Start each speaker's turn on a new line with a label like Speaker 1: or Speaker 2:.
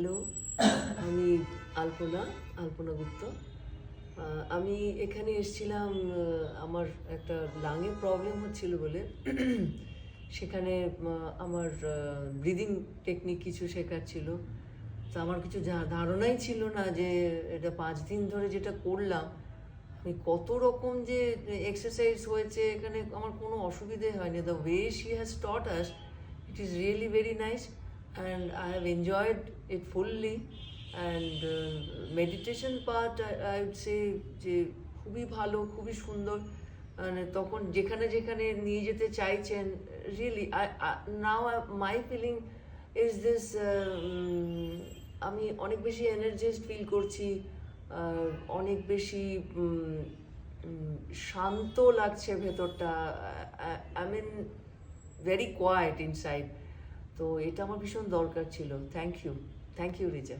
Speaker 1: Hello, আমি আলপনা আলপনা গুপ্ত। আমি এখানে এসেছিলাম আমার একটা লাংয়ে প্রবলেম হচ্ছিল বলে। সেখানে আমার ব্রিদিং টেকনিক কিছু শেখার ছিল। তো আমার কিছু ধারণাই ছিল না যে এটা 5 দিন ধরে যেটা করলাম, আমি কত রকম যে এক্সারসাইজ হয়েছে এখানে, আমার কোনো অসুবিধে হয়নি। The way she has taught us, it is really very nice and I have enjoyed it fully. And meditation part I would say যে খুবই ভালো, খুবই সুন্দর। মানে তখন যেখানে যেখানে নিয়ে যেতে চাইছেন, really now my feeling is this, আমি অনেক বেশি এনার্জাইজড ফিল করছি, অনেক বেশি শান্ত লাগছে ভেতরটা। I mean very quiet inside. তো এটা আমার ভীষণ দরকার ছিল। Thank you Reza.